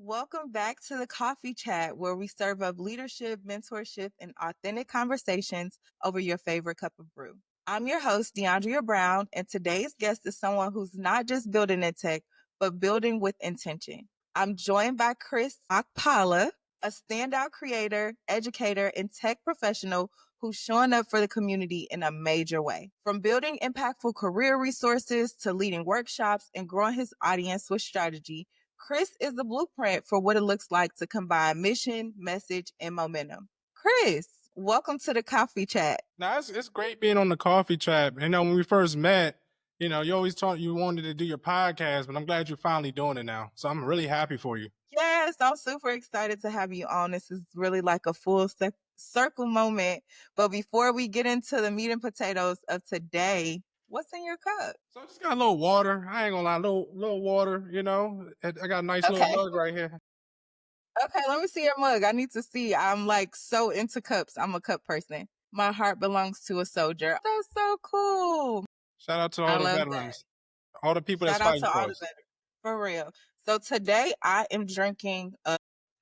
Welcome back to the Coffee Chat, where we serve up leadership, mentorship, and authentic conversations over your favorite cup of brew. I'm your host, DeAndrea Brown, and today's guest is someone who's not just building in tech, but building with intention. I'm joined by Chris Akpala, a standout creator, educator, and tech professional who's showing up for the community in a major way. From building impactful career resources to leading workshops and growing his audience with strategy, Chris is the blueprint for what it looks like to combine mission, message, and momentum. Chris, welcome to the Coffee Chat. Now it's great being on the coffee chat. When we first met, you always thought you wanted to do your podcast, but I'm glad you're finally doing it now. So I'm really happy for you. Yes, I'm super excited to have you on. This is really like a full circle moment. But before we get into the meat and potatoes of today, what's in your cup? So I just got a little water. I ain't gonna lie, little water. I got a nice little Okay. mug right here. Okay, let me see your mug. I need to see. I'm like so into cups. I'm a cup person. My heart belongs to a soldier. That's so cool. Shout out to I all the love that. veterans, all the people that's Shout out fighting to all for the us. veterans. For real. So today I am drinking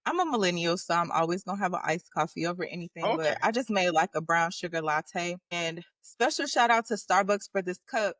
I'm a millennial, so I'm always gonna have an iced coffee over anything, Okay. but I just made like a brown sugar latte. And special shout out to Starbucks for this cup.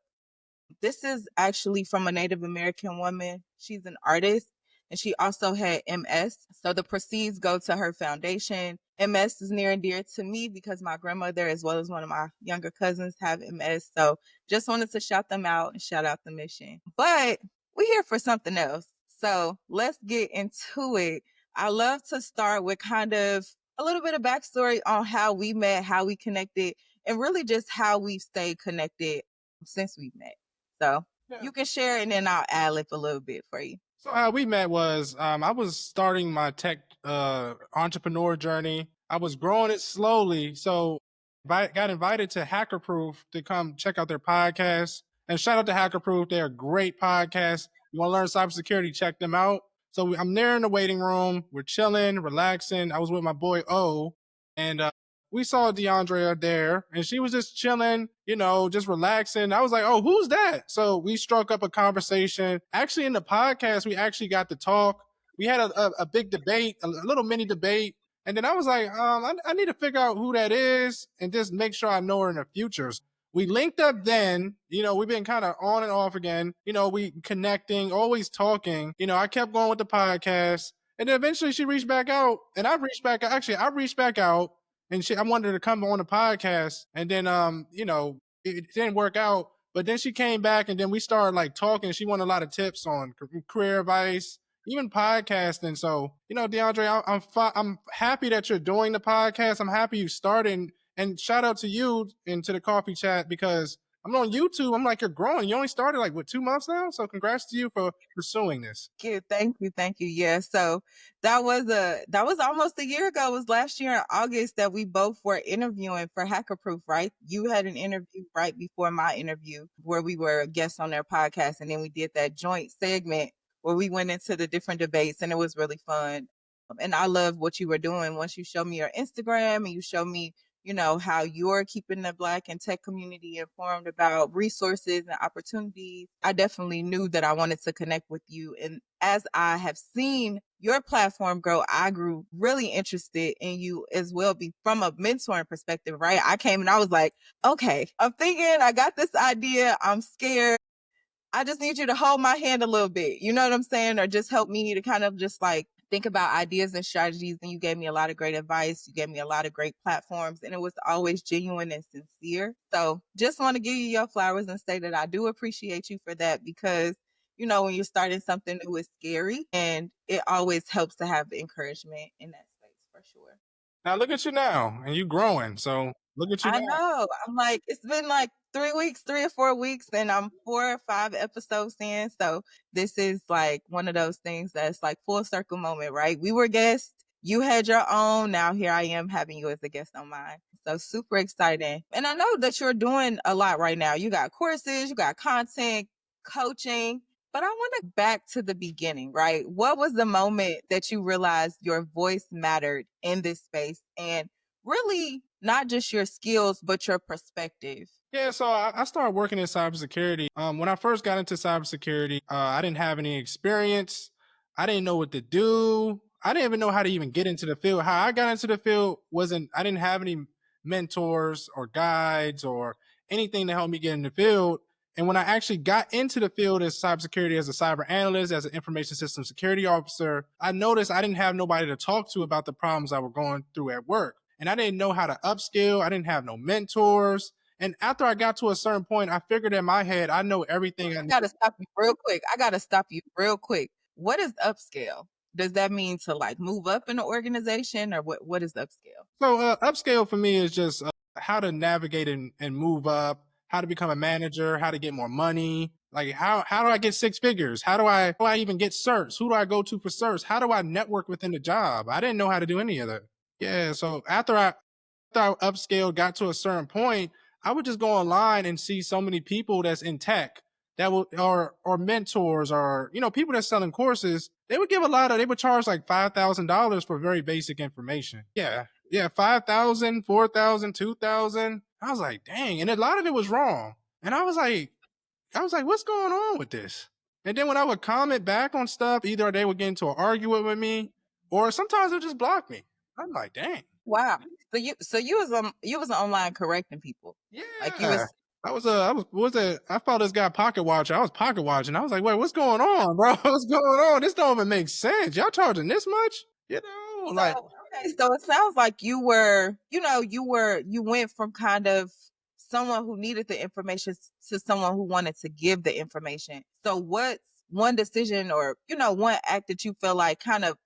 This is actually from a Native American woman. She's an artist and she also had MS. So the proceeds go to her foundation. MS is near and dear to me because my grandmother, as well as one of my younger cousins, have MS. So just wanted to shout them out and shout out the mission. But we're here for something else. So let's get into it. I love to start with kind of a little bit of backstory on how we met, how we connected, and really just how we've stayed connected since we've met. So Yeah. you can share and then I'll ad lib a little bit for you. So how we met was I was starting my tech entrepreneur journey. I was growing it slowly, so I got invited to Hackerproof to come check out their podcast. And shout out to Hackerproof; they're a great podcast. You want to learn cybersecurity? Check them out. So I'm there in the waiting room. We're chilling, relaxing. I was with my boy O, and we saw DeAndrea there, and she was just chilling, just relaxing. I was like, "Oh, who's that?" So we struck up a conversation. Actually, in the podcast, we actually got to talk. We had a big debate, a little mini debate, and then I was like, I need to figure out who that is and just make sure I know her in the future. We linked up then, we've been kind of on and off again, we connecting, always talking. I kept going with the podcast. And then eventually she reached back out and I reached back out. Actually, I reached back out and I wanted her to come on the podcast. And then, it didn't work out. But then she came back and then we started like talking. She wanted a lot of tips on career advice, even podcasting. So, DeAndre, I'm happy that you're doing the podcast. I'm happy you started. And shout out to you and to the coffee chat because I'm on YouTube. I'm like, you're growing. You only started like, what, 2 months now? So congrats to you for pursuing this. Thank you. Yeah. So that was almost a year ago. It was last year in August that we both were interviewing for Hacker Proof, right? You had an interview right before my interview where we were guests on their podcast, and then we did that joint segment where we went into the different debates, and it was really fun. And I love what you were doing once you showed me your Instagram and you showed me how you're keeping the Black and tech community informed about resources and opportunities. I definitely knew that I wanted to connect with you. And as I have seen your platform grow, I grew really interested in you as well, from a mentoring perspective, right? I came and I was like, okay, I'm thinking, I got this idea, I'm scared. I just need you to hold my hand a little bit. You know what I'm saying? Or just help me to kind of just like think about ideas and strategies. And you gave me a lot of great advice. You gave me a lot of great platforms, and it was always genuine and sincere. So just want to give you your flowers and say that I do appreciate you for that because, when you're starting something new, it's scary and it always helps to have encouragement in that space for sure. Now look at you now and you growing. So look at you I now. know. I'm like, it's been like 3 weeks, 3 or 4 weeks, and I'm 4 or 5 episodes in. So this is like one of those things that's like full circle moment, right? We were guests. You had your own. Now here I am having you as a guest on mine. So super exciting. And I know that you're doing a lot right now. You got courses, you got content, coaching. But I want to back to the beginning, right? What was the moment that you realized your voice mattered in this space? And really not just your skills, but your perspective. Yeah, so I started working in cybersecurity. When I first got into cybersecurity, I didn't have any experience. I didn't know what to do. I didn't even know how to even get into the field. How I got into the field wasn't, I didn't have any mentors or guides or anything to help me get in the field. And when I actually got into the field as cybersecurity, as a cyber analyst, as an information system security officer, I noticed I didn't have nobody to talk to about the problems I was going through at work. And I didn't know how to upskill. I didn't have no mentors. And after I got to a certain point, I figured in my head, I know everything I I need. gotta stop you real quick. I gotta stop you real quick. What is upscale? Does that mean to like move up in the organization or what is upscale? So upscale for me is just how to navigate and move up, how to become a manager, how to get more money. Like how do I get six figures? How do I even get certs? Who do I go to for certs? How do I network within the job? I didn't know how to do any of that. Yeah. So after I upscaled, got to a certain point, I would just go online and see so many people that's in tech that will or mentors or people that's selling courses. They would charge like $5,000 for very basic information. Yeah. Yeah, 5,000, 4,000, 2,000. I was like, dang. And a lot of it was wrong. And I was like, what's going on with this? And then when I would comment back on stuff, either they would get into an argument with me or sometimes they'll just block me. I'm like, dang. Wow. So you was online correcting people. Like you Yeah. was I found this guy pocket watcher. I was pocket watching. I was like, wait, what's going on, bro? What's going on? This don't even make sense. Y'all charging this much? so Like, okay, so it sounds like you went from kind of someone who needed the information to someone who wanted to give the information. So what's one decision or one act that you feel like kind of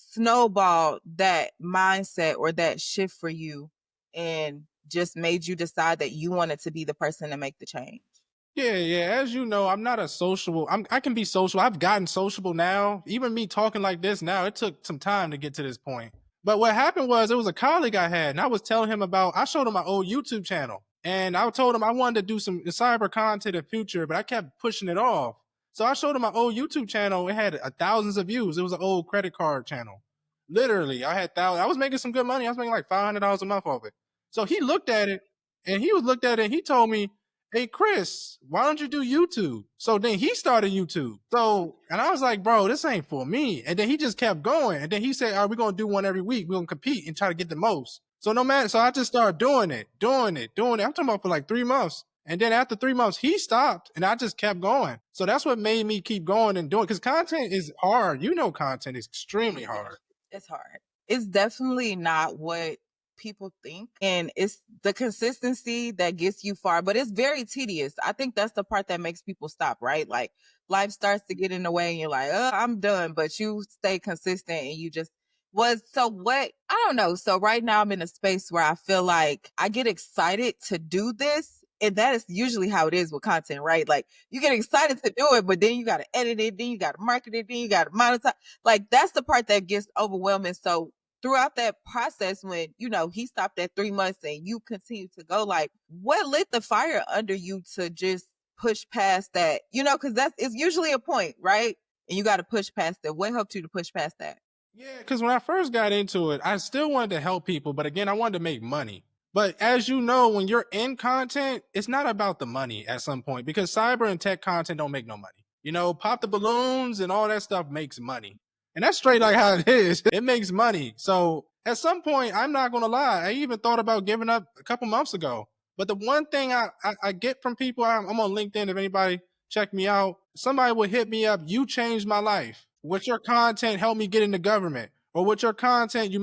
snowballed that mindset or that shift for you and just made you decide that you wanted to be the person to make the change? yeah, yeah. As you know, I'm not a sociable. I can be social. I've gotten sociable now. Even me talking like this now, it took some time to get to this point. But what happened was, it was a colleague I had, and I was telling him about. I showed him my old YouTube channel, and I told him I wanted to do some cyber content in the future, but I kept pushing it off. So I showed him my old YouTube channel. It had thousands of views. It was an old credit card channel. Literally, I had thousands. I was making some good money. I was making like $500 a month off it. So he looked at it, and he was looked at it. And he told me, hey Chris, why don't you do YouTube? So then he started YouTube. And I was like, bro, this ain't for me. And then he just kept going. And then he said, all right, we're gonna do one every week. We're gonna compete and try to get the most. So no matter, so I just started doing it, doing it, doing it. I'm talking about for like 3 months. And then after 3 months, he stopped and I just kept going. So that's what made me keep going and doing, because content is hard. Content is extremely hard. It's hard. It's definitely not what people think. And it's the consistency that gets you far, but it's very tedious. I think that's the part that makes people stop, right? Like life starts to get in the way and you're like, oh, I'm done. But you stay consistent and you just was so what I don't know. So right now I'm in a space where I feel like I get excited to do this. And that is usually how it is with content, right? Like you get excited to do it, but then you got to edit it, then you got to market it, then you got to monetize. Like that's the part that gets overwhelming. So throughout that process, when he stopped at 3 months and you continue to go, like what lit the fire under you to just push past that? Because that's it's usually a point, right? And you got to push past that. What helped you to push past that? Yeah, because when I first got into it, I still wanted to help people, but again, I wanted to make money. But as you know, when you're in content, it's not about the money at some point, because cyber and tech content don't make no money. Pop the balloons and all that stuff makes money. And that's straight like how it is. It makes money. So at some point, I'm not going to lie. I even thought about giving up a couple months ago. But the one thing I get from people, I'm on LinkedIn. If anybody check me out, somebody would hit me up. You changed my life. With your content, help me get in the government. Or with your content,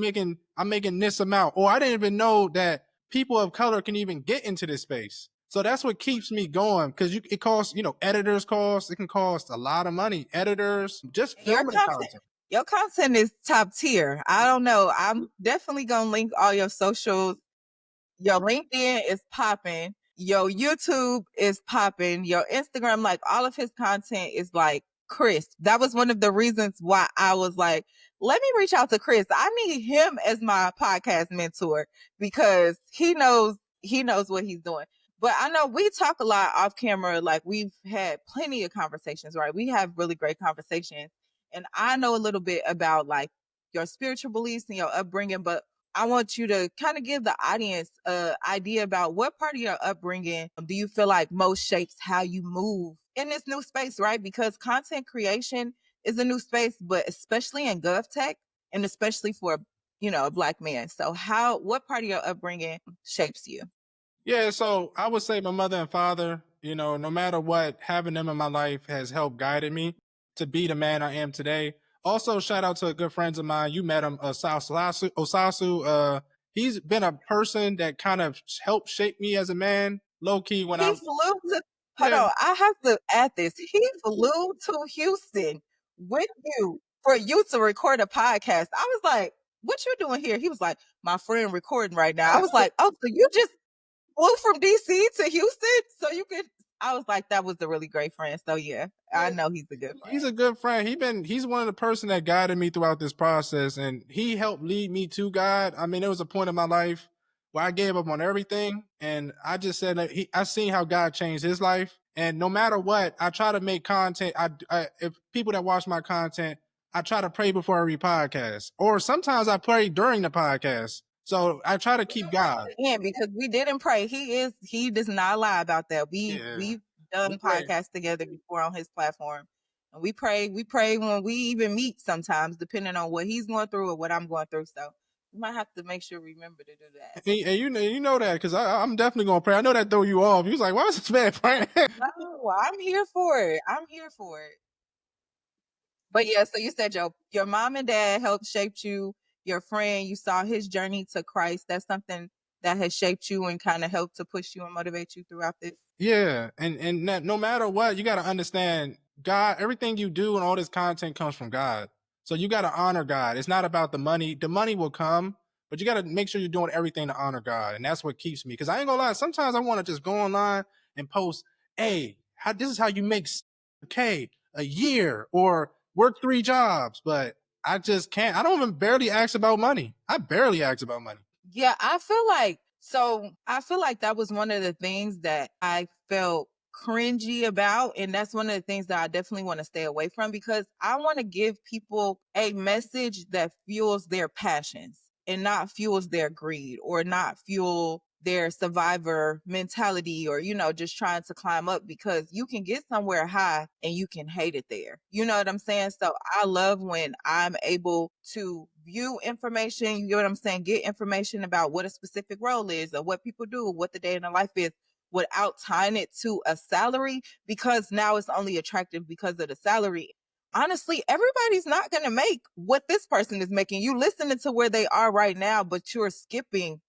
I'm making this amount. Or I didn't even know that people of color can even get into this space. So that's what keeps me going, because it costs, editors cost, it can cost a lot of money. Editors, just Your filming the content, content. your content is top tier. I don't know. I'm definitely gonna link all your socials. Your LinkedIn is popping. Your YouTube is popping. Your Instagram, like all of his content is like crisp. That was one of the reasons why I was like, let me reach out to Chris. I need him as my podcast mentor because he knows what he's doing. But I know we talk a lot off camera. Like we've had plenty of conversations, right? We have really great conversations. And I know a little bit about like your spiritual beliefs and your upbringing, but I want you to kind of give the audience a idea about what part of your upbringing do you feel like most shapes how you move in this new space, right? Because content creation is a new space, but especially in gov tech and especially for, a black man. So what part of your upbringing shapes you? Yeah, so I would say my mother and father, no matter what, having them in my life has helped guided me to be the man I am today. Also, shout out to good friends of mine. You met him, Osasu. He's been a person that kind of helped shape me as a man, low key. When He I, flew to Hold yeah, on, I have to add this. He flew to Houston with you for you to record a podcast. I was like, "What you doing here?" He was like, "My friend recording right now." I was like, "Oh, so you just flew from DC to Houston so you could?" I was like, "That was a really great friend." So yeah, I yeah, know he's a good he's friend. a good friend. He's one of the person that guided me throughout this process, and he helped lead me to God. I mean, there was a point in my life where I gave up on everything, and I just said that I seen how God changed his life, and no matter what, I try to make content. If people that watch my content, I try to pray before every podcast, or sometimes I pray during the podcast. So I try to keep God. Yeah, because we didn't pray. He does not lie about that. Yeah, We've we done pray. podcasts together before on his platform. And we pray when we even meet sometimes, depending on what he's going through or what I'm going through. So we might have to make sure we remember to do that. And you know that because I'm definitely gonna pray. I know that throw you off. You was like, why is this man praying? No, I'm here for it. I'm here for it. But yeah, so you said your mom and dad helped shape you, your friend, you saw his journey to Christ. That's something that has shaped you and kind of helped to push you and motivate you throughout this. Yeah, and no matter what, you got to understand God. Everything you do and all this content comes from God. So you got to honor God. It's not about the money. The money will come, but you got to make sure you're doing everything to honor God, and that's what keeps me. Because I ain't gonna lie, sometimes I want to just go online and post, "Hey, this is how you make K a year or work 3 jobs," but I just can't. I don't even barely ask about money. I barely ask about money. Yeah, I feel like that was one of the things that I felt cringy about. And that's one of the things that I definitely want to stay away from because I want to give people a message that fuels their passions and not fuels their greed or not fuel their survivor mentality or, just trying to climb up because you can get somewhere high and you can hate it there. You know what I'm saying? So I love when I'm able to view information, you get what I'm saying? Get information about what a specific role is or what people do, what the day in the life is without tying it to a salary because now it's only attractive because of the salary. Honestly, everybody's not going to make what this person is making. You listening to where they are right now, but you're skipping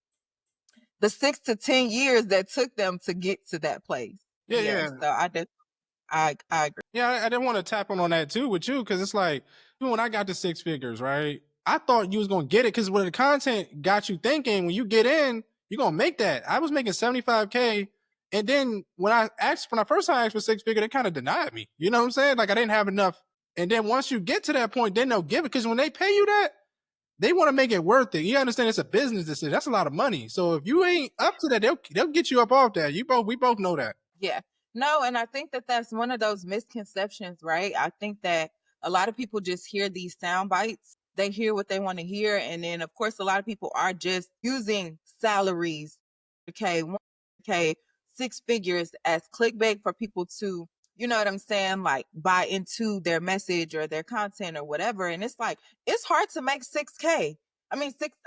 the 6 to 10 years that took them to get to that place. Yeah, Yes, yeah. so I agree. Yeah, I didn't want to tap on that too with you because it's like even when I got to 6 figures, right? I thought you was gonna get it because when the content got you thinking, when you get in, you're gonna make that. I was making 75K, and then when I first time asked for 6 figure, they kind of denied me. You know what I'm saying? Like I didn't have enough. And then once you get to that point, then they'll give it because when they pay you that, they want to make it worth it. You understand? It's a business decision. That's a lot of money. So if you ain't up to that, they'll get you up off that. We both know that. Yeah. No, and I think that that's one of those misconceptions, right? I think that a lot of people just hear these sound bites. They hear what they want to hear. And then, of course, a lot of people are just using salaries, okay, 1, okay, 6 figures as clickbait for people to, you know what I'm saying, like buy into their message or their content or whatever. And it's like, it's hard to make 6K. I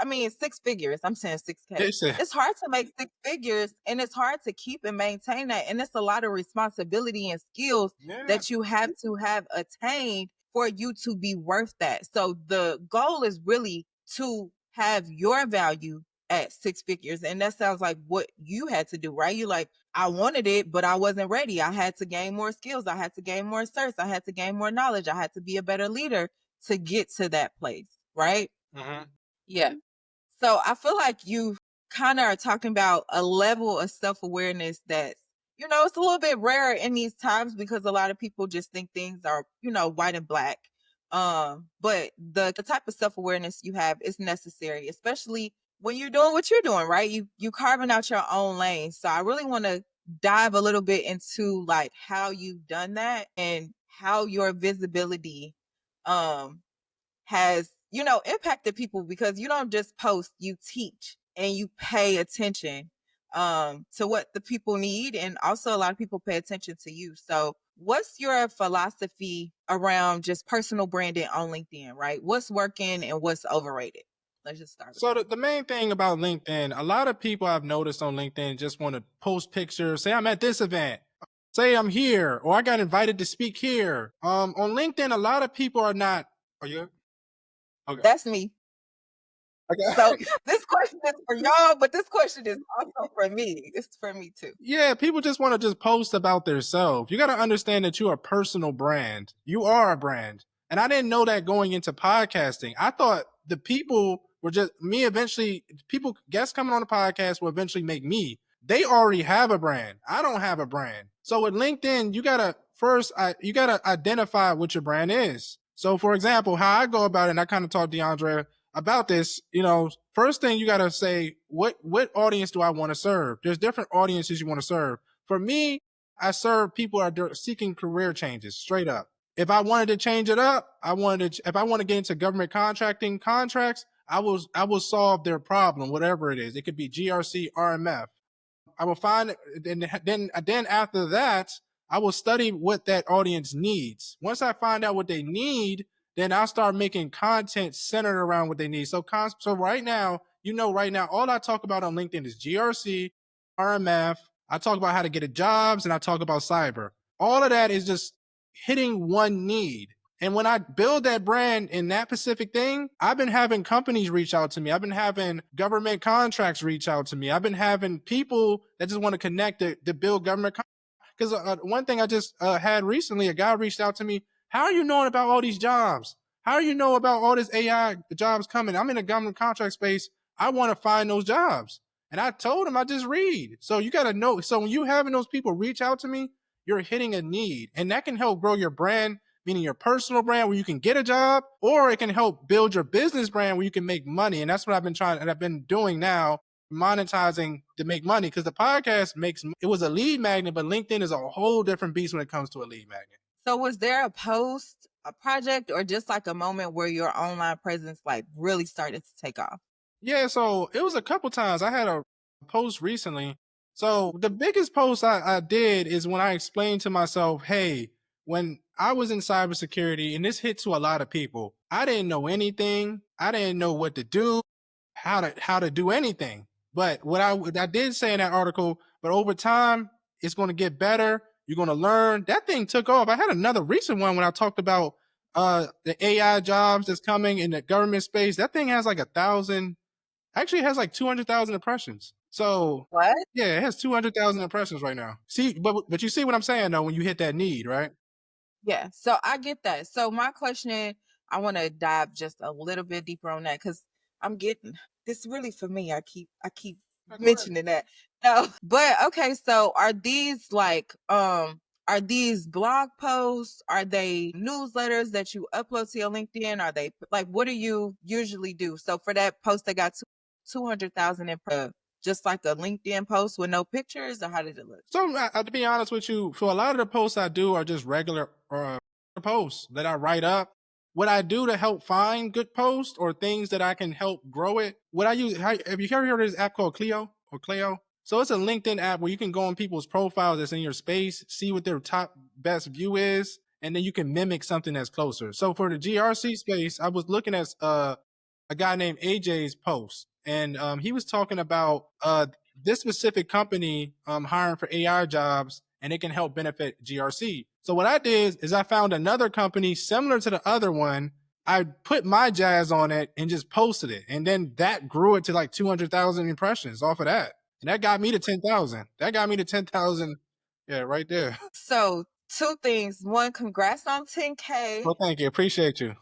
mean, 6 figures. I'm saying 6K. They said, It's hard to make 6 figures and it's hard to keep and maintain that. And it's a lot of responsibility and skills yeah, that you have to have attained for you to be worth that. So the goal is really to have your value at 6 figures. And that sounds like what you had to do, right? You like, I wanted it, but I wasn't ready. I had to gain more skills. I had to gain more certs. I had to gain more knowledge. I had to be a better leader to get to that place, right? mhm. Yeah. So I feel like you kind of are talking about a level of self awareness that's, it's a little bit rare in these times because a lot of people just think things are, white and black. But the type of self awareness you have is necessary, especially when you're doing what you're doing, right? You carving out your own lane. So I really want to dive a little bit into like how you've done that and how your visibility um has, impacted people because you don't just post, you teach and you pay attention. to what the people need, and also a lot of people pay attention to you. So what's your philosophy around just personal branding on LinkedIn, right? What's working and what's overrated? Let's just start with So that. the main thing about LinkedIn, a lot of people I've noticed on LinkedIn just want to post pictures, say I'm at this event, say I'm here, or I got invited to speak here. On LinkedIn, a lot of people are not. Are you okay? That's me. So Okay. this question is for y'all, but this question is also for me. It's for me too. Yeah, people just want to just post about themselves. You got to understand that you're a personal brand. You are a brand. And I didn't know that going into podcasting. I thought the people were just me eventually, people, guests coming on the podcast will eventually make me. They already have a brand. I don't have a brand. So with LinkedIn, you got to first, you got to identify what your brand is. So for example, how I go about it, and I kind of talked to DeAndre about this, first thing you got to say, what audience do I want to serve? There's different audiences you want to serve. For me, I serve people that are seeking career changes, straight up. If I wanted to change it up, if I want to get into government contracting contracts, I will solve their problem, whatever it is. It could be GRC, RMF. I will find, then after that, I will study what that audience needs. Once I find out what they need, then I'll start making content centered around what they need. So right now, right now, all I talk about on LinkedIn is GRC, RMF. I talk about how to get a jobs, and I talk about cyber. All of that is just hitting one need. And when I build that brand in that specific thing, I've been having companies reach out to me. I've been having government contracts reach out to me. I've been having people that just want to connect to build government. Because one thing I just had recently, a guy reached out to me. How are you knowing about all these jobs? How do you know about all this AI jobs coming? I'm in a government contract space. I want to find those jobs. And I told him I just read. So you got to know. So when you having those people reach out to me, you're hitting a need, and that can help grow your brand, meaning your personal brand where you can get a job, or it can help build your business brand where you can make money. And that's what I've been trying, and I've been doing now, monetizing to make money, because the podcast makes it was a lead magnet, but LinkedIn is a whole different beast when it comes to a lead magnet. So was there a post, a project, or just like a moment where your online presence like really started to take off? Yeah, so it was a couple times. I had a post recently. So the biggest post I did is when I explained to myself, hey, when I was in cybersecurity, and this hit to a lot of people, I didn't know anything. I didn't know what to do, how to do anything. But what I did say in that article, but over time, it's going to get better. You're going to learn. That thing took off. I had another recent one when I talked about the AI jobs that's coming in the government space. That thing has like 1,000. Actually, it has like 200,000 impressions. So What? yeah, it has 200,000 impressions right now. See, but you see what I'm saying though when you hit that need, right? Yeah, so I get that. So my question, I want to dive just a little bit deeper on that because I'm getting this really for me. I keep Go ahead. mentioning that. No, but okay, so are these blog posts? Are they newsletters that you upload to your LinkedIn? Are they like what do you usually do? So for that post that got 200,000 just like a LinkedIn post with no pictures, or how did it look? So to be honest with you, for a lot of the posts I do are just regular posts that I write up. What I do to help find good posts or things that I can help grow it. What I use, have you ever heard of this app called Clio or Clio? So it's a LinkedIn app where you can go on people's profiles that's in your space, see what their top best view is, and then you can mimic something that's closer. So for the GRC space, I was looking at a guy named AJ's post, and he was talking about this specific company hiring for AI jobs, and it can help benefit GRC. So what I did is I found another company similar to the other one. I put my jazz on it and just posted it, and then that grew it to like 200,000 impressions off of that, and that got me to 10,000. That got me to 10,000. Yeah, right there. So two things. One, congrats on 10K. Well, thank you, appreciate you.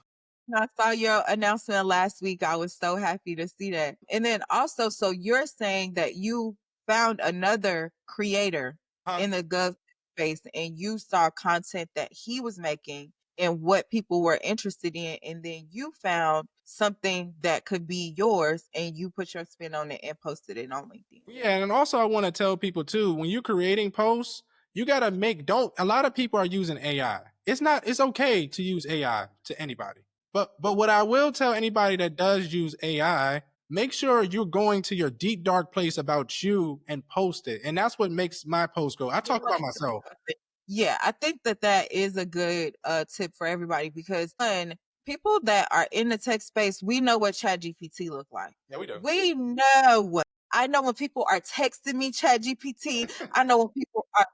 I saw your announcement last week. I was so happy to see that. And then also, so you're saying that you found another creator Huh? in the gov space and you saw content that he was making and what people were interested in. And then you found something that could be yours and you put your spin on it and posted it on LinkedIn. Yeah, and also I want to tell people too, when you're creating posts, you gotta make don't a lot of people are using AI. It's okay to use AI to anybody. But what I will tell anybody that does use AI, make sure you're going to your deep dark place about you and post it. And that's what makes my post go. I You talk want about it to be myself. authentic. Yeah, I think that that is a good tip for everybody because one, people that are in the tech space, we know what ChatGPT look like. Yeah, we do. We know. I know when people are texting me ChatGPT. I know when people are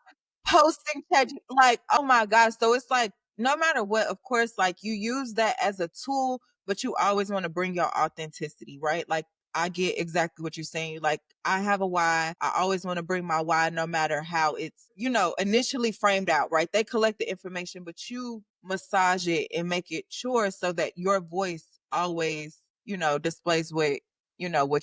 posting like, oh my gosh. So it's like no matter what, of course, like you use that as a tool, but you always want to bring your authenticity, right? Like I get exactly what you're saying. Like I have a why. I always want to bring my why no matter how it's, initially framed out, right? They collect the information, but you massage it and make it sure so that your voice always, displays what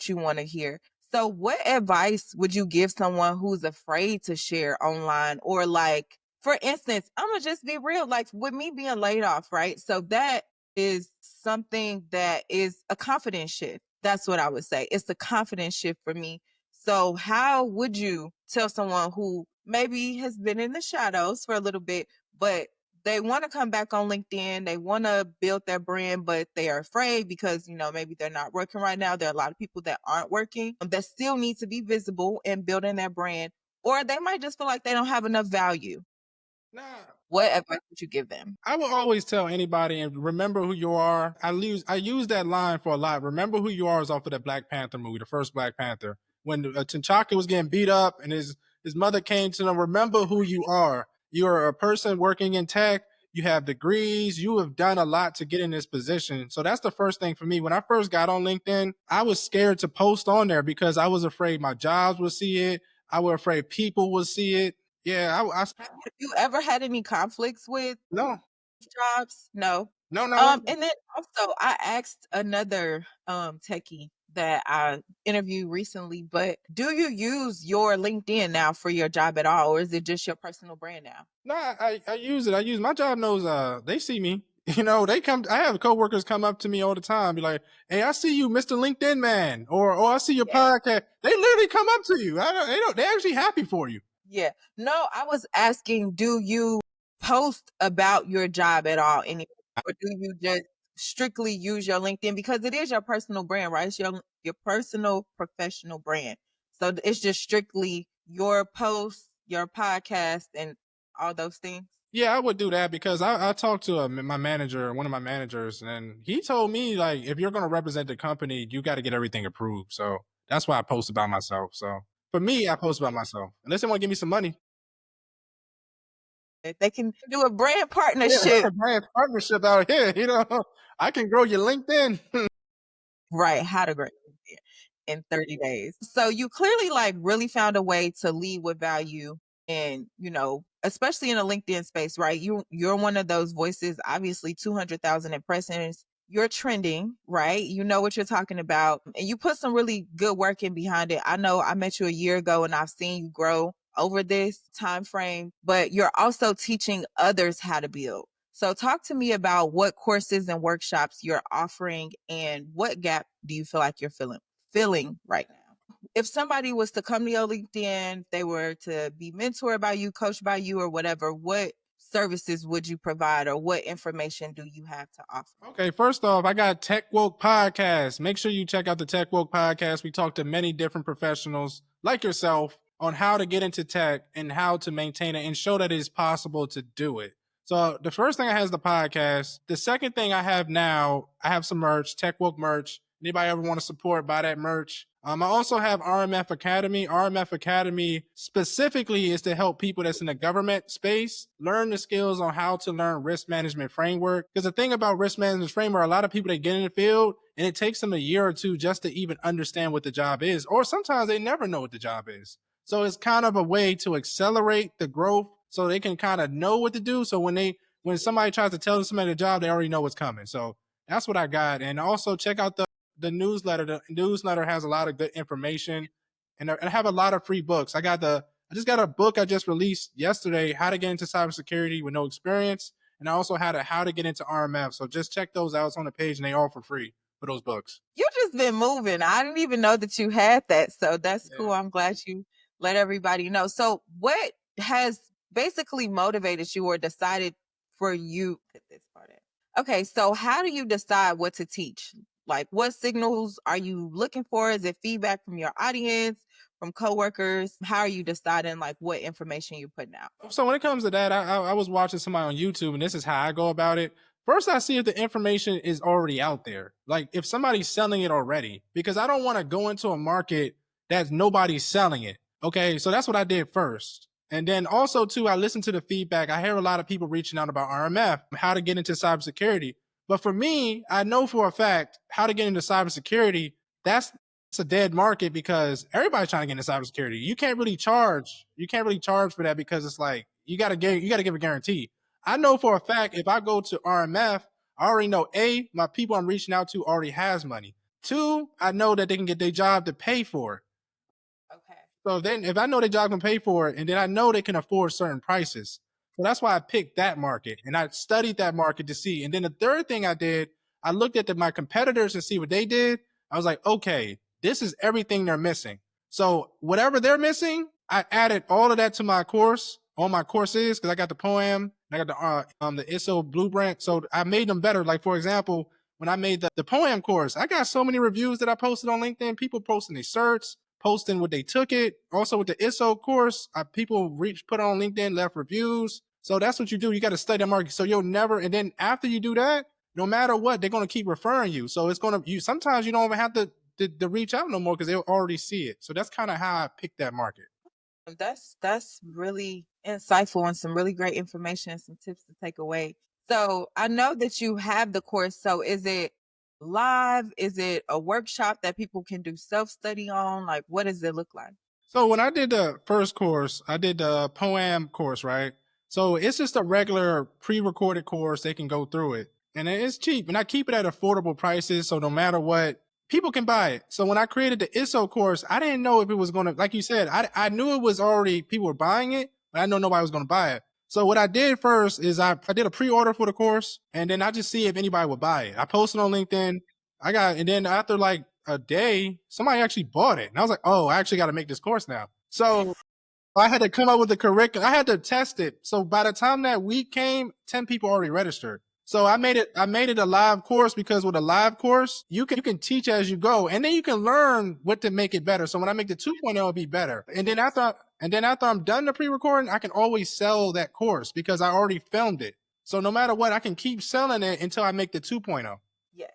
you want to hear. So, what advice would you give someone who's afraid to share online? Or, like, for instance, I'm gonna just be real, like with me being laid off, right? So, that is something that is a confidence shift. That's what I would say. It's a confidence shift for me. So, how would you tell someone who maybe has been in the shadows for a little bit, but they want to come back on LinkedIn. They want to build their brand, but they are afraid because, maybe they're not working right now. There are a lot of people that aren't working that still need to be visible in building their brand, or they might just feel like they don't have enough value. Nah, What advice would you give them? I will always tell anybody and remember who you are. I use that line for a lot. Remember who you are is off of the Black Panther movie, the first Black Panther. When T'Chaka was getting beat up and his mother came to him, remember who you are. You are a person working in tech. You have degrees. You have done a lot to get in this position. So that's the first thing for me. When I first got on LinkedIn, I was scared to post on there because I was afraid my jobs would see it. I was afraid people would see it. Yeah, Have you ever had any conflicts with no, jobs? No. no, not at all. And then also I asked another techie that I interviewed recently, but do you use your LinkedIn now for your job at all, or is it just your personal brand now? No, I use it. I use my job knows they see me. They come I have coworkers come up to me all the time, be like, "Hey, I see you, Mr. LinkedIn man," or I see your Yeah. podcast. They literally come up to you. I don't, they don't they're actually happy for you. Yeah. No, I was asking, do you post about your job at all anymore? Or do you just strictly use your LinkedIn? Because it is your personal brand, right? It's your personal professional brand. So it's just strictly your posts, your podcast, and all those things. Yeah, I would do that because I talked to my manager, one of my managers, and he told me like if you're going to represent the company, you got to get everything approved. So that's why I post about myself. So for me, I post about myself unless they want to give me some money. They can do a brand Yeah, partnership. brand partnership out here. I can grow your LinkedIn. Right, how to grow in 30 days. So you clearly like really found a way to lead with value and, especially in a LinkedIn space, right? You're one of those voices, obviously 200,000 impressions. You're trending, right? You know what you're talking about and you put some really good work in behind it. I know I met you a year ago and I've seen you grow over this time frame, but you're also teaching others how to build. So talk to me about what courses and workshops you're offering and what gap do you feel like you're feeling right now? If somebody was to come to your LinkedIn, they were to be mentored by you, coached by you, or whatever, what services would you provide or what information do you have to offer? Okay, first off, I got Tech Woke Podcast. Make sure you check out the Tech Woke Podcast. We talk to many different professionals like yourself on how to get into tech and how to maintain it and show that it is possible to do it. So the first thing I have is the podcast. The second thing I have now, I have some merch, Tech Woke merch. Anybody ever want to support, buy that merch. I also have RMF Academy. RMF Academy specifically is to help people that's in the government space learn the skills on how to learn risk management framework. Because the thing about risk management framework, a lot of people they get in the field and it takes them a year or two just to even understand what the job is, or sometimes they never know what the job is. So it's kind of a way to accelerate the growth so they can kind of know what to do. So when somebody tries to tell somebody the job, they already know what's coming. So that's what I got. And also check out the newsletter. The newsletter has a lot of good information, and I have a lot of free books. I just got a book I just released yesterday, How to Get into Cybersecurity with No Experience, and I also had a How to Get into RMF. So just check those out. It's on the page, and they all for free for those books. You just been moving. I didn't even know that you had that. So that's cool. Yeah. I'm glad you let everybody know. So what has basically motivated you or decided for you? Put this part in. Okay, so how do you decide what to teach? Like, what signals are you looking for? Is it feedback from your audience, from coworkers? How are you deciding like what information you're putting out? So when it comes to that, I was watching somebody on YouTube, and this is how I go about it. First, I see if the information is already out there. Like if somebody's selling it already, because I don't want to go into a market that nobody's selling it. Okay, so that's what I did first. And then also too, I listened to the feedback. I hear a lot of people reaching out about RMF, how to get into cybersecurity. But for me, I know for a fact how to get into cybersecurity. That's it's a dead market because everybody's trying to get into cybersecurity. You can't really charge for that because it's like you gotta give a guarantee. I know for a fact if I go to RMF, I already know A, my people I'm reaching out to already has money. Two, I know that they can get their job to pay for it. Okay. So then if I know their job can pay for it, and then I know they can afford certain prices. So that's why I picked that market and I studied that market to see. And then the third thing I did, I looked at my competitors and see what they did. I was like, okay, this is everything they're missing. So whatever they're missing, I added all of that to my course, all my courses, because I got the poem, I got the ISO blueprint. So I made them better. Like for example, when I made the poem course, I got so many reviews that I posted on LinkedIn, people posting their certs, posting what they took it. Also with the ISO course, people put on LinkedIn, left reviews. So that's what you do. You got to study the market. So you'll never, and then after you do that, no matter what, they're going to keep referring you. So it's going to, sometimes you don't even have to reach out no more because they'll already see it. So that's kind of how I picked that market. That's really insightful and some really great information and some tips to take away. So I know that you have the course. So is it live? Is it a workshop that people can do self-study on? Like what does it look like? So when I did the first course, I did the poem course, right? So it's just a regular pre-recorded course. They can go through it, and it's cheap. And I keep it at affordable prices, so no matter what, people can buy it. So when I created the ISO course, I didn't know if it was gonna, like you said, I knew it was already people were buying it, but I know nobody was gonna buy it. So what I did first is I did a pre-order for the course, and then I just see if anybody would buy it. I posted on LinkedIn. And then after like a day, somebody actually bought it. And I was like, oh, I actually got to make this course now. So I had to come up with the curriculum. I had to test it. So by the time that week came, 10 people already registered. So I made it a live course because with a live course, you can teach as you go and then you can learn what to make it better. So when I make the 2.0, it'll be better. And then after I'm done the pre-recording, I can always sell that course because I already filmed it. So no matter what, I can keep selling it until I make the 2.0. Yes.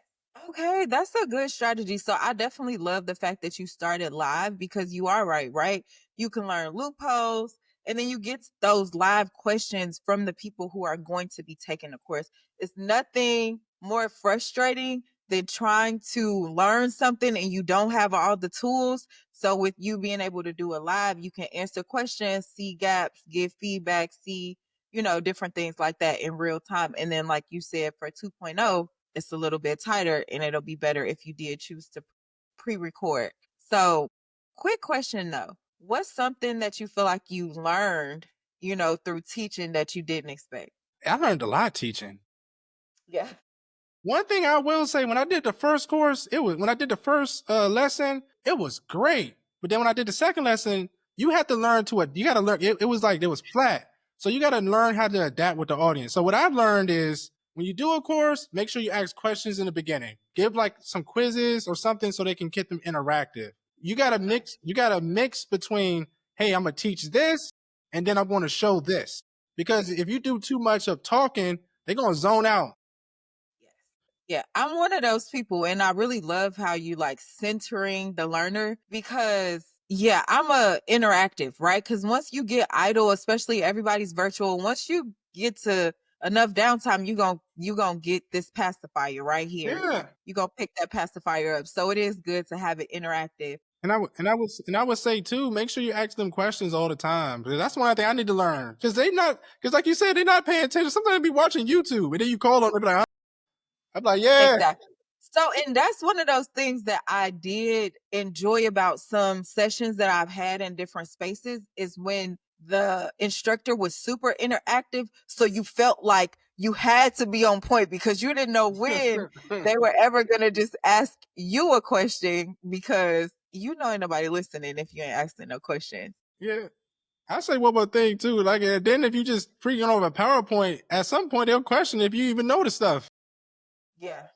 Okay, that's a good strategy. So I definitely love the fact that you started live because you are right, right? You can learn loopholes and then you get those live questions from the people who are going to be taking the course. It's nothing more frustrating than trying to learn something and you don't have all the tools. So with you being able to do it live, you can answer questions, see gaps, give feedback, see, different things like that in real time. And then like you said for 2.0, it's a little bit tighter and it'll be better if you did choose to pre-record. So, quick question though. What's something that you feel like you learned, through teaching that you didn't expect? I learned a lot teaching. Yeah. One thing I will say, when I did the first course, it was when I did the first lesson, it was great. But then when I did the second lesson, you had to learn to it. You got to learn. It was like it was flat, so you got to learn how to adapt with the audience. So what I've learned is when you do a course, make sure you ask questions in the beginning. Give like some quizzes or something so they can get them interactive. You got to mix. You got to mix between, hey, I'm gonna teach this, and then I'm going to show this. Because if you do too much of talking, they're gonna zone out. Yes. Yeah, I'm one of those people and I really love how you like centering the learner because yeah, I'm a interactive, right? Cuz once you get idle, especially everybody's virtual, once you get to enough downtime, you going to get this pacifier right here. Yeah. You're going to pick that pacifier up. So it is good to have it interactive. And I would say too, make sure you ask them questions all the time because that's one thing I need to learn. Because like you said, they're not paying attention. Sometimes they be watching YouTube and then you call them, they be like, huh? I'm like, yeah, Exactly. So, and that's one of those things that I did enjoy about some sessions that I've had in different spaces is when the instructor was super interactive. So you felt like you had to be on point because you didn't know when they were ever going to just ask you a question because ain't nobody listening if you ain't asking no question. yeah. I say one more thing too. Like, then if you just freaking over PowerPoint, at some point they'll question if you even know the stuff. Yeah.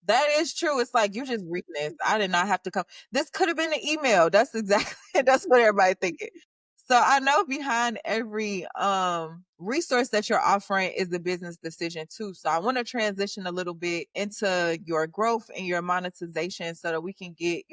That is true. It's like, "You just reading this. I did not have to come." This could have been an email. That's exactly that's what everybody thinking. So I know behind every resource that you're offering is a business decision too. So I want to transition a little bit into your growth and your monetization so that we can get,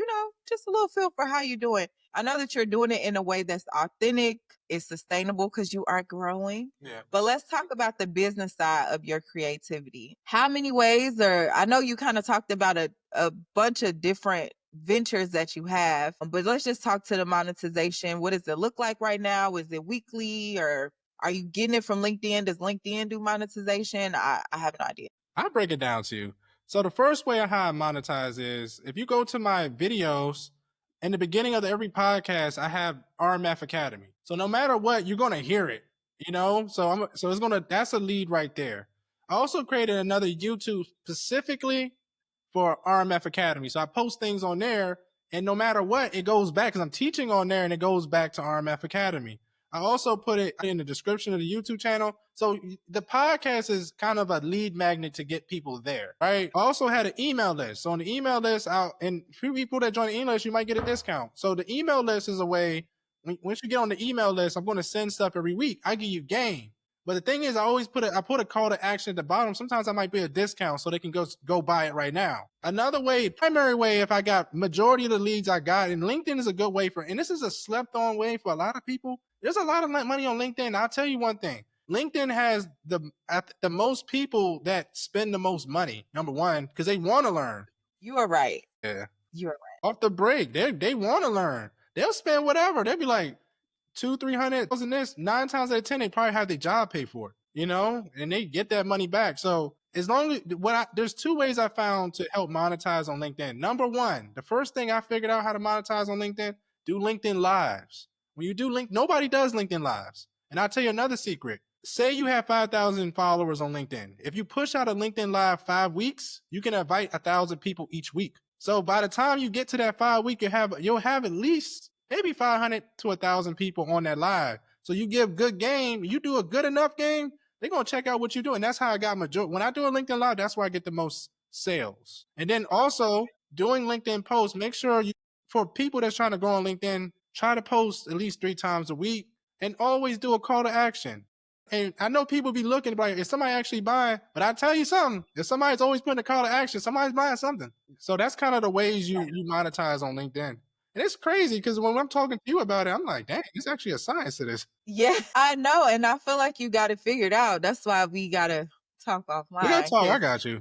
just a little feel for how you're doing. I know that you're doing it in a way that's authentic, it's sustainable because you are growing. Yeah. But let's talk about the business side of your creativity. How many ways, or I know you kind of talked about a bunch of different ventures that you have, but let's just talk to the monetization. What does it look like right now? Is it weekly, or are you getting it from LinkedIn? Does LinkedIn do monetization? I have no idea. I break it down to you. So the first way how I monetize is if you go to my videos in the beginning of every podcast, I have RMF Academy. So no matter what, you're gonna hear it. So it's gonna that's a lead right there. I also created another YouTube specifically for RMF Academy. So I post things on there, and no matter what, it goes back because I'm teaching on there and it goes back to RMF Academy. I also put it in the description of the YouTube channel. So the podcast is kind of a lead magnet to get people there, right? I also had an email list. So on the email list, and few people that join the email list, you might get a discount. So the email list is a way, once you get on the email list, I'm going to send stuff every week. I give you game. But the thing is, I put a call to action at the bottom. Sometimes I might be a discount so they can go buy it right now. Another way, primary way, if I got majority of the leads I got, and LinkedIn is a good way and this is a slept on way for a lot of people. There's a lot of money on LinkedIn. I'll tell you one thing. LinkedIn has the most people that spend the most money. Number one, because they want to learn. You are right. Yeah. You are right. Off the break, they want to learn. They'll spend whatever. They'll be like, 200-300 this 9 times out of 10 they probably have their job paid for it, and they get that money back. So as long as there's two ways I found to help monetize on LinkedIn. Number one, the first thing I figured out how to monetize on LinkedIn, do LinkedIn lives. When you do nobody does LinkedIn lives. And I'll tell you another secret. Say you have 5,000 followers on LinkedIn. If you push out a LinkedIn live 5 weeks, you can invite 1,000 people each week. So by the time you get to that 5 week, you'll have at least maybe 500 to 1,000 people on that live. So you give good game, you do a good enough game, they're gonna check out what you do. And that's how I got majority. When I do a LinkedIn live, that's where I get the most sales. And then also doing LinkedIn posts, make sure for people that's trying to go on LinkedIn, try to post at least 3 times a week and always do a call to action. And I know people be looking like, is somebody actually buying? But I tell you something, if somebody's always putting a call to action, somebody's buying something. So that's kind of the ways you monetize on LinkedIn. And it's crazy because when I'm talking to you about it, I'm like, dang, it's actually a science to this. Yeah, I know, and I feel like you got it figured out. That's why we gotta talk We gotta offline talk. I because got you.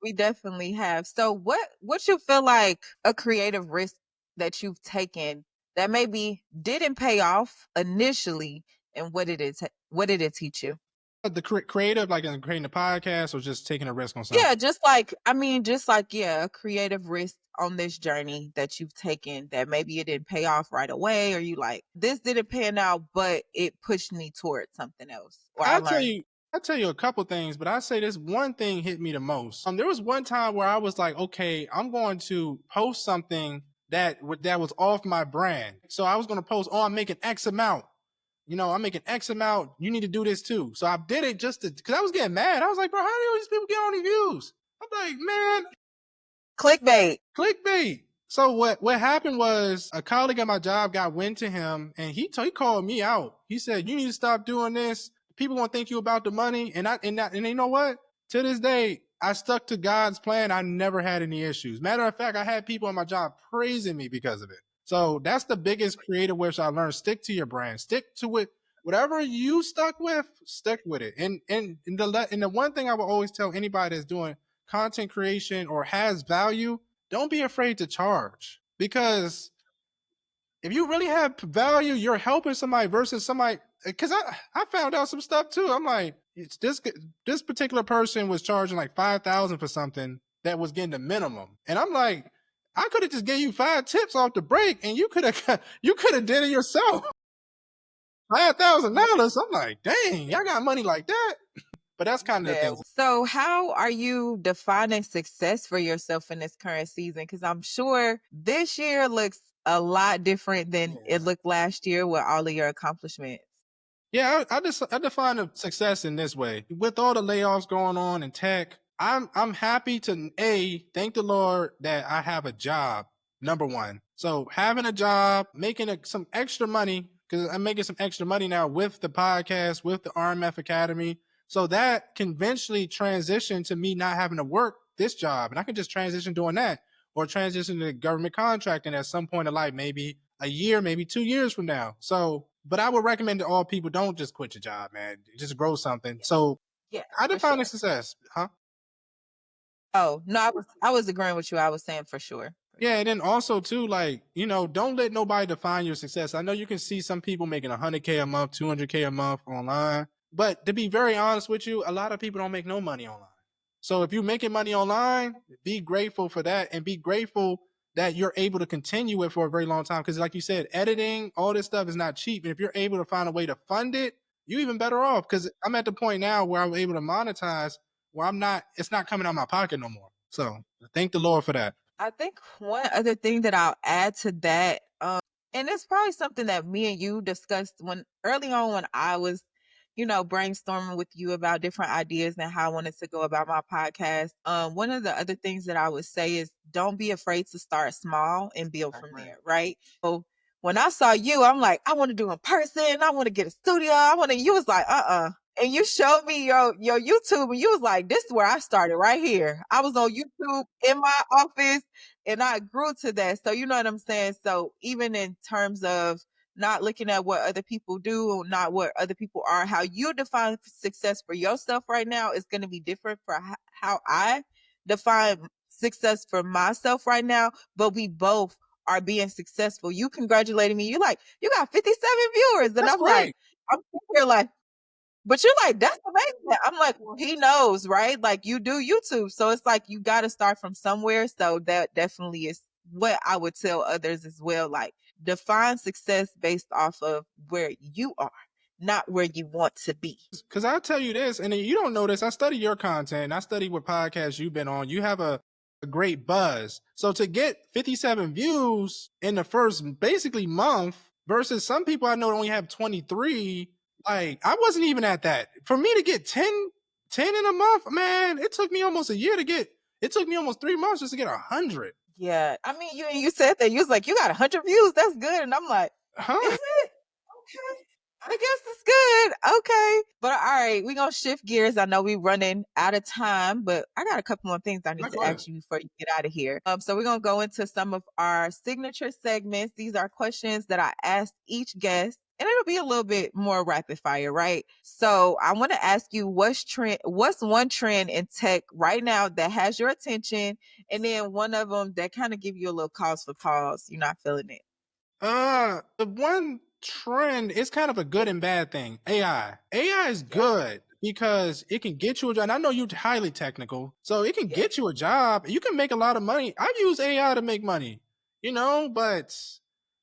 we definitely have. So what you feel like a creative risk that you've taken that maybe didn't pay off initially, and what did it teach you? The creative, like in creating a podcast or just taking a risk on something. Yeah, just like yeah, a creative risk on this journey that you've taken that maybe it didn't pay off right away, or you like this didn't pan out, but it pushed me towards something else, or I I'll tell learned. you, I'll tell you a couple things, but I say this one thing hit me the most. There was one time where I was like, okay, I'm going to post something that was off my brand. So I was going to post, oh, I'm making X amount. I'm making X amount. You need to do this too. So I did it just because I was getting mad. I was like, bro, how do all these people get all these views? I'm like, man, Clickbait. clickbait. So what happened was a colleague at my job got wind to him, and he called me out. He said, "You need to stop doing this. People won't think you about the money." And you know what? To this day, I stuck to God's plan. I never had any issues. Matter of fact, I had people on my job praising me because of it. So that's the biggest creative wish I learned. Stick to your brand. Stick to it. Whatever you stuck with, stick with it. And the one thing I will always tell anybody that's doing content creation or has value, don't be afraid to charge, because if you really have value, you're helping somebody versus somebody. Because I found out some stuff too. I'm like, it's this particular person was charging like 5,000 for something that was getting the minimum, and I'm like, I could have just gave you 5 tips off the break, and you could have you could have did it yourself. Yeah. $5,000. I'm like, dang, y'all got money like that. But that's kind of the Yeah. things. So how are you defining success for yourself in this current season? Because I'm sure this year looks a lot different than it looked last year with all of your accomplishments. Yeah, I define success in this way. With all the layoffs going on in tech, I'm happy to thank the Lord that I have a job. Number one, so having a job, making some extra money because I'm making some extra money now with the podcast, with the RMF Academy. So that can eventually transition to me not having to work this job, and I can just transition doing that, or transition to government contracting at some point in life, maybe a year, maybe 2 years from now. So, but I would recommend to all people don't just quit your job, man. Just grow something. Yeah, So, yeah, I for define sure. success, huh? Oh, no, I was agreeing with you. I was saying for sure. For Yeah, sure. and then also too, like, don't let nobody define your success. I know you can see some people making 100K a month, 200K a month online, but to be very honest with you, a lot of people don't make no money online. So if you're making money online, be grateful for that, and be grateful that you're able to continue it for a very long time. Because like you said, editing, all this stuff is not cheap, and if you're able to find a way to fund it, you're even better off. Because I'm at the point now where I'm able to monetize, where it's not coming out of my pocket no more. So thank the Lord for that. I think one other thing that I'll add to that, and it's probably something that me and you discussed when early on when I was, brainstorming with you about different ideas and how I wanted to go about my podcast. One of the other things that I would say is don't be afraid to start small and build from there, right? So when I saw you, I'm like, I want to do in person. I want to get a studio. I want to. You was like, and you showed me your YouTube, and you was like, "This is where I started, right here." I was on YouTube in my office, and I grew to that. So you know what I'm saying. So even in terms of not looking at what other people do, or not what other people are, how you define success for yourself right now is going to be different for how I define success for myself right now. But we both are being successful. You congratulating me. You like, you got 57 viewers, and That's I'm like, great. I'm sitting here like, but you're like, "That's amazing." I'm like, "Well, he knows, right?" Like, you do YouTube, so it's like you gotta start from somewhere, so that definitely is what I would tell others as well, like, define success based off of where you are, not where you want to be. Because I tell you this, and you don't know this. I study your content. I study what podcasts you've been on. You have a great buzz. So to get 57 views in the first basically month versus some people I know only have 23, like I wasn't even at that. For me to get 10 in a month, man, it took me almost a year to get, it took me almost 3 months just to get 100. Yeah, I mean, you said that, you was like, "You got 100 views, that's good," and I'm like, "Is Huh? it? Okay. I guess it's good. Okay." But all right, we're gonna shift gears. I know we're running out of time, but I got a couple more things I need Go to ahead. ask you before you get out of here. So we're gonna go into some of our signature segments. These are questions that I ask each guest. And it'll be a little bit more rapid fire, right? So I want to ask you what's one trend in tech right now that has your attention, and then one of them that kind of give you a little cause for pause. You're not feeling it. The one trend is kind of a good and bad thing. AI. AI is Yeah. good because it can get you a job. And I know you're highly technical, so it can Yeah. get you a job. You can make a lot of money. I use AI to make money, but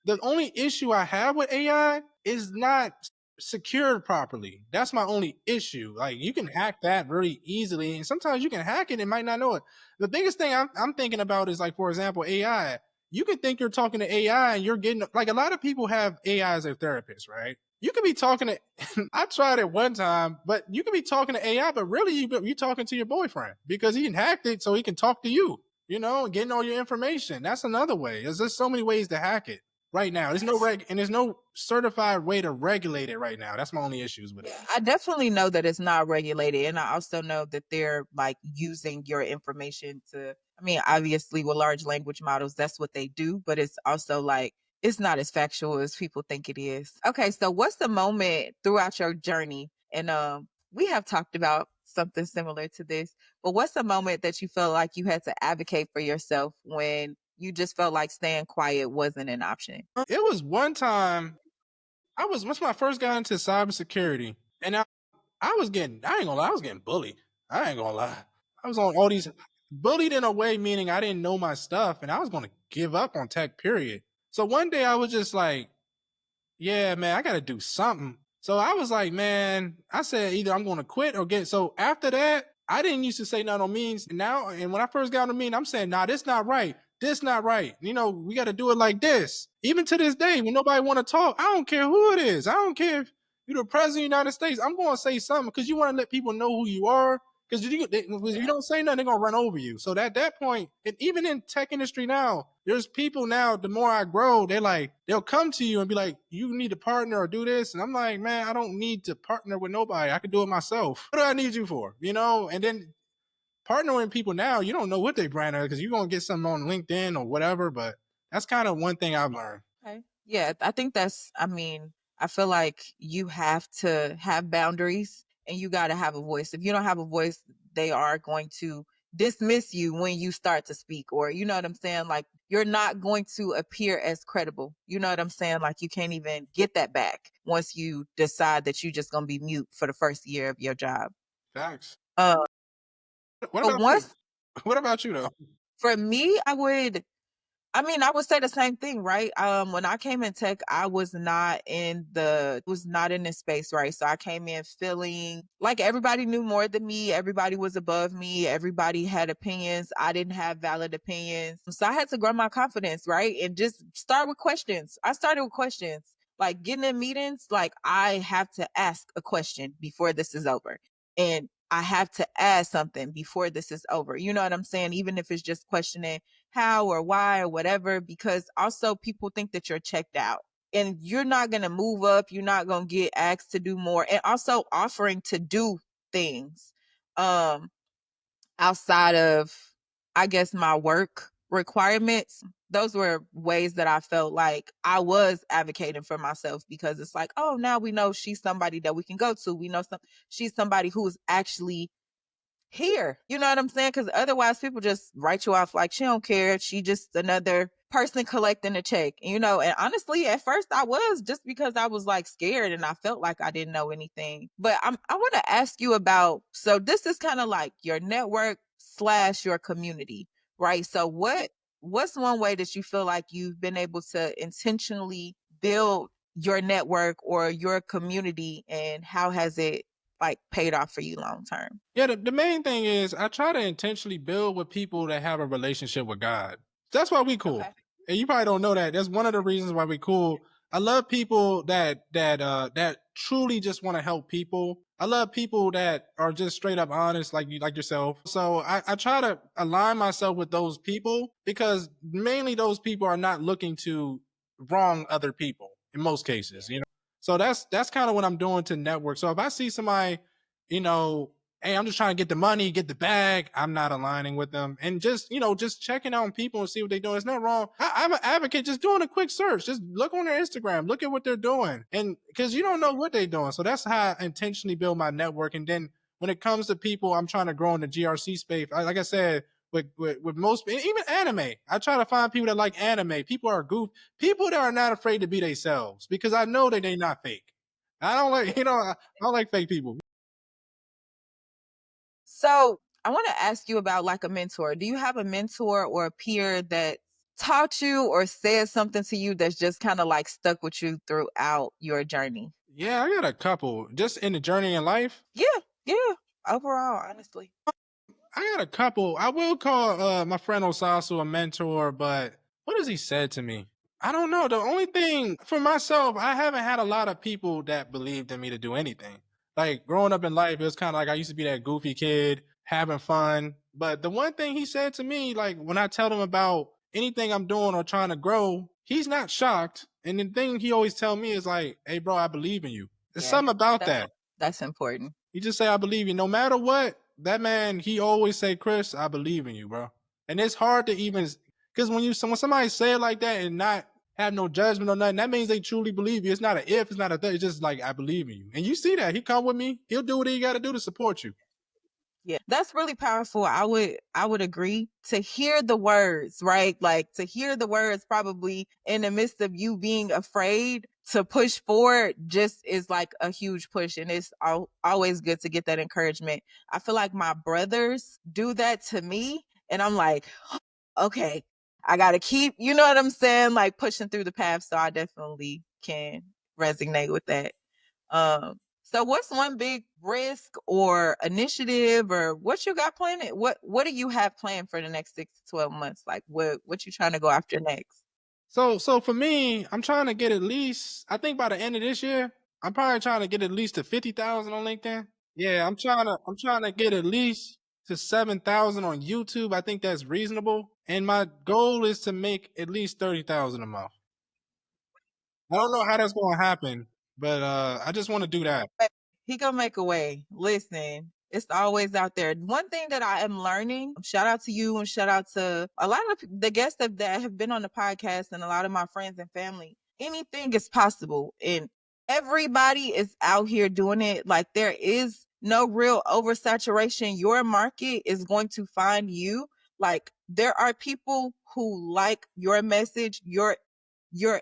the only issue I have with AI is not secured properly. That's my only issue. Like you can hack that really easily, and sometimes you can hack it and might not know it. The biggest thing I'm thinking about is like, for example, AI. You can think you're talking to AI and you're getting like a lot of people have AI as their therapist, right? You could be talking to, I tried it one time, but you could be talking to AI, but really you're talking to your boyfriend because he hacked it so he can talk to you, and getting all your information. That's another way. There's just so many ways to hack it right now. There's no certified way to regulate it right now. That's my only issues with it. Yeah, I definitely know that it's not regulated, and I also know that they're like using your information to. I mean, obviously, with large language models, that's what they do, but it's also like it's not as factual as people think it is. Okay, so what's the moment throughout your journey? And we have talked about something similar to this, but what's the moment that you felt like you had to advocate for yourself when you just felt like staying quiet wasn't an option? It was one time once I first got into cybersecurity, and I ain't gonna lie, I was getting bullied. I ain't gonna lie. I was on all these bullied in a way, meaning I didn't know my stuff and I was gonna give up on tech, period. So one day I was just like, yeah, man, I got to do something. So I was like, man, I said either I'm going to quit or get. So after that, I didn't used to say nothing on means now. And when I first got on the mean, I'm saying, nah, this not right. This not right. We got to do it like this. Even to this day, when nobody want to talk, I don't care who it is. I don't care if you're the president of the United States. I'm going to say something because you want to let people know who you are. Because you don't say nothing, they're gonna run over you. So at that point, and even in tech industry now, there's people now. The more I grow, they'll come to you and be like, "You need to partner or do this," and I'm like, "Man, I don't need to partner with nobody. I can do it myself. What do I need you for?" And then partnering with people now, you don't know what they brand are because you're gonna get something on LinkedIn or whatever. But that's kind of one thing I've learned. Okay. Yeah, I think I mean, I feel like you have to have boundaries and you got to have a voice. If you don't have a voice, they are going to dismiss you when you start to speak, or you know what I'm saying? Like, you're not going to appear as credible. You know what I'm saying? Like, you can't even get that back once you decide that you're just going to be mute for the first year of your job. Facts. Uh, What but about you? once What about you though? for me, I mean, I would say the same thing, right? When I came in tech, I was not in this space, right? So I came in feeling like everybody knew more than me, everybody was above me, everybody had opinions. I didn't have valid opinions. So I had to grow my confidence, right? And just start with questions. I started with questions. Like getting in meetings, like I have to ask a question before this is over. And I have to add something before this is over. You know what I'm saying? Even if it's just questioning how or why or whatever, because also people think that you're checked out and you're not going to move up. You're not going to get asked to do more. And also offering to do things um, outside of, I guess, my work requirements. Those were ways that I felt like I was advocating for myself because it's like, oh, now we know she's somebody that we can go to. We know she's somebody who's actually here. You know what I'm saying? Because otherwise, people just write you off like she don't care. She just another person collecting a check. And honestly, at first I was just because I was like scared and I felt like I didn't know anything. But I want to ask you about. So this is kind of like your network slash your community, right? So what's one way that you feel like you've been able to intentionally build your network or your community, and how has it like paid off for you long term? Yeah, the main thing is I try to intentionally build with people that have a relationship with God. That's why we cool. Okay. And you probably don't know that. That's one of the reasons why we cool. I love people that truly just want to help people. I love people that are just straight up honest, like you, like yourself. So I try to align myself with those people because mainly those people are not looking to wrong other people in most cases, Yeah. So that's kind of what I'm doing to network. So if I see somebody, you know, hey, I'm just trying to get the money, get the bag. I'm not aligning with them. And just checking on people and see what they're doing. It's not wrong. I'm an advocate just doing a quick search. Just look on their Instagram, look at what they're doing. And because you don't know what they're doing. So that's how I intentionally build my network. And then when it comes to people, I'm trying to grow in the GRC space. Like I said, with most, even anime, I try to find people that like anime. People are people that are not afraid to be themselves because I know that they're not fake. I don't like, I don't like fake people. So I want to ask you about like a mentor. Do you have a mentor or a peer that taught you or said something to you that's just kind of like stuck with you throughout your journey? Yeah, I got a couple just in the journey in life. Yeah, yeah. Overall, honestly. I got a couple. I will call my friend Osasu a mentor, but what has he said to me? I don't know. The only thing for myself, I haven't had a lot of people that believed in me to do anything. Like growing up in life, it was kind of like I used to be that goofy kid having fun. But the one thing he said to me, like when I tell him about anything I'm doing or trying to grow, he's not shocked. And the thing he always tell me is like, "Hey, bro, I believe in you." There's Yeah. something about That's that. that's important. He just say, I believe you. No matter what, that man, he always say, Chris, I believe in you, bro. And it's hard to even because when somebody say it like that and not have no judgment or nothing, that means they truly believe you. It's not a if, it's not a thing. It's just like I believe in you. And you see that. He come with me, he'll do what he gotta do to support you. Yeah. That's really powerful. I would agree to hear the words, right? Like to hear the words probably in the midst of you being afraid to push forward just is like a huge push, and it's always good to get that encouragement. I feel like my brothers do that to me and I'm like, okay, I got to keep, you know what I'm saying? Like pushing through the path, so I definitely can resonate with that. So what's one big risk or initiative or what you got planned? What do you have planned for the next 6 to 12 months? Like what you trying to go after next? So for me, I'm trying to get at least, I think by the end of this year, I'm probably trying to get at least to 50,000 on LinkedIn. Yeah, I'm trying to get at least to 7,000 on YouTube. I think that's reasonable. And my goal is to make at least 30,000 a month. I don't know how that's gonna happen, but I just want to do that. But he gonna make a way. Listen, it's always out there. One thing that I am learning, shout out to you and shout out to a lot of the guests that have been on the podcast and a lot of my friends and family. Anything is possible. And everybody is out here doing it. Like there is no real oversaturation. Your market is going to find you. Like there are people who like your message, your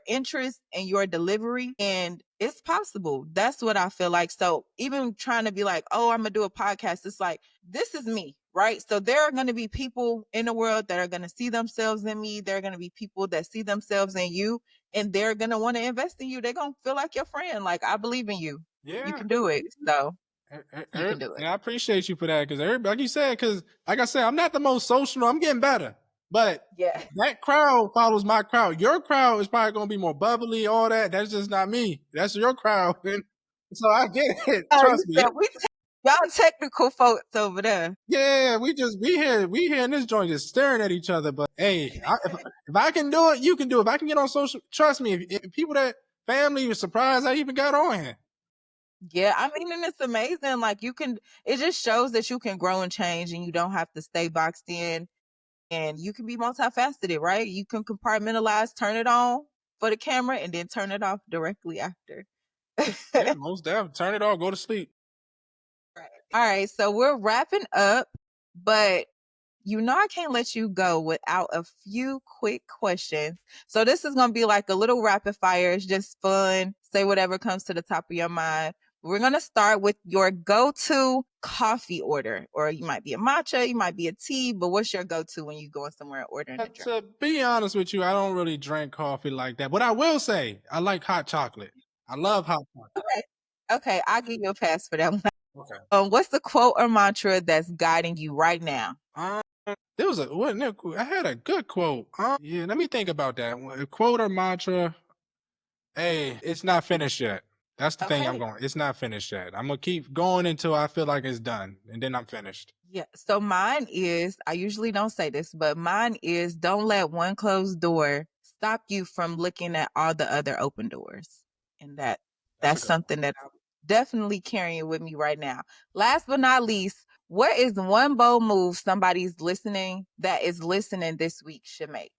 interest and your delivery, and it's possible. That's what I feel like. So even trying to be like, oh, I'm gonna do a podcast, it's like this is me, right? So there are going to be people in the world that are going to see themselves in me. There are going to be people that see themselves in you, and they're going to want to invest in you. They're going to feel like your friend. Like, I believe in you. You Yeah. can do it. So you can do And it. I appreciate you for that because like you said, because like I said, I'm not the most social. I'm getting better, but Yeah. that crowd follows my crowd. Your crowd is probably gonna be more bubbly, all that. That's just not me. That's your crowd, and so I get it. You Trust me. said y'all technical folks over there. Yeah, we here in this joint just staring at each other. But hey, if I can do it, you can do it. If I can get on social, trust me. If people that family was surprised I even got on here. Yeah, I mean, and it's amazing. Like you can, it just shows that you can grow and change, and you don't have to stay boxed in, and you can be multifaceted, right? You can compartmentalize, turn it on for the camera, and then turn it off directly after. Yeah, most definitely. Turn it off. Go to sleep. Right. All right, so we're wrapping up, but I can't let you go without a few quick questions. So this is going to be like a little rapid fire. It's just fun. Say whatever comes to the top of your mind. We're going to start with your go-to coffee order, or you might be a matcha, you might be a tea, but what's your go-to when you going somewhere ordering a drink? To be honest with you, I don't really drink coffee like that. But I will say, I like hot chocolate. I love hot chocolate. Okay. Okay, I'll give you a pass for that one. Okay. What's the quote or mantra that's guiding you right now? Um, there was a wasn't there, I had a good quote. Yeah, let me think about that. A quote or mantra. Hey, it's not finished yet. That's the thing I'm Okay. going. It's not finished yet. I'm gonna keep going until I feel like it's done, and then I'm finished. Yeah. So mine is, I usually don't say this, but mine is don't let one closed door stop you from looking at all the other open doors. And That's a that's good one. something that I'm definitely carrying with me right now. Last but not least, what is one bold move somebody's listening that is listening this week should make?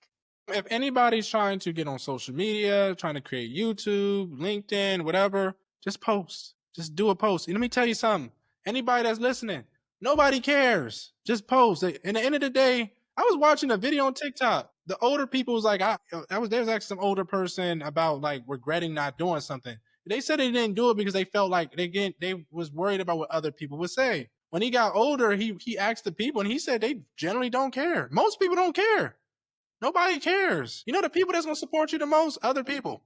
If anybody's trying to get on social media, trying to create YouTube, LinkedIn, whatever, just post. Just do a post. And let me tell you something. Anybody that's listening, nobody cares. Just post. At the end of the day, I was watching a video on TikTok. The older people was like, there was actually some older person about like regretting not doing something. They said they didn't do it because they felt like they was worried about what other people would say. When he got older, he asked the people and he said they generally don't care. Most people don't care. Nobody cares. You know the people that's gonna support you the most? Other people.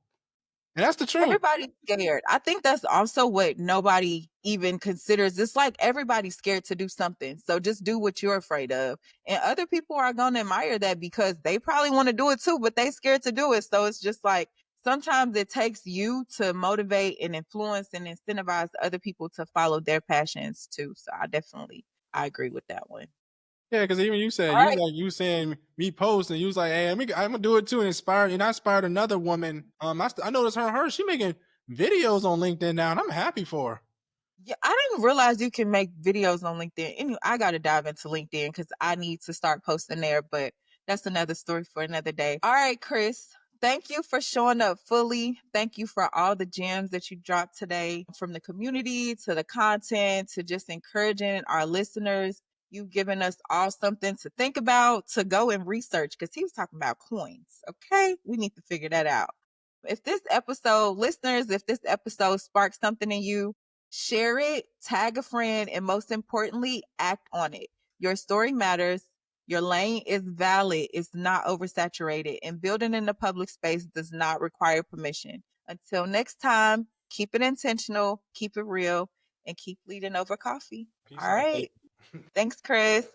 And that's the truth. Everybody's scared. I think that's also what nobody even considers. It's like everybody's scared to do something. So just do what you're afraid of. And other people are going to admire that because they probably want to do it too, but they scared to do it. So it's just like sometimes it takes you to motivate and influence and incentivize other people to follow their passions too. So I agree with that one. Yeah, because even you said All you was right. like you saying me posting, you was like, hey, I'm gonna do it too, and I inspired another woman. I noticed her she making videos on LinkedIn now, and I'm happy for her. Yeah, I didn't realize you can make videos on LinkedIn. Anyway, I got to dive into LinkedIn because I need to start posting there, but that's another story for another day. All right, Chris, thank you for showing up fully. Thank you for all the gems that you dropped today from the community to the content to just encouraging our listeners. You've given us all something to think about, to go and research because he was talking about coins. Okay, we need to figure that out. If this episode, listeners, if this episode sparks something in you, share it, tag a friend, and most importantly, act on it. Your story matters. Your lane is valid. It's not oversaturated. And building in the public space does not require permission. Until next time, keep it intentional, keep it real, and keep leading over coffee. Peace All out. right. Thanks, Chris.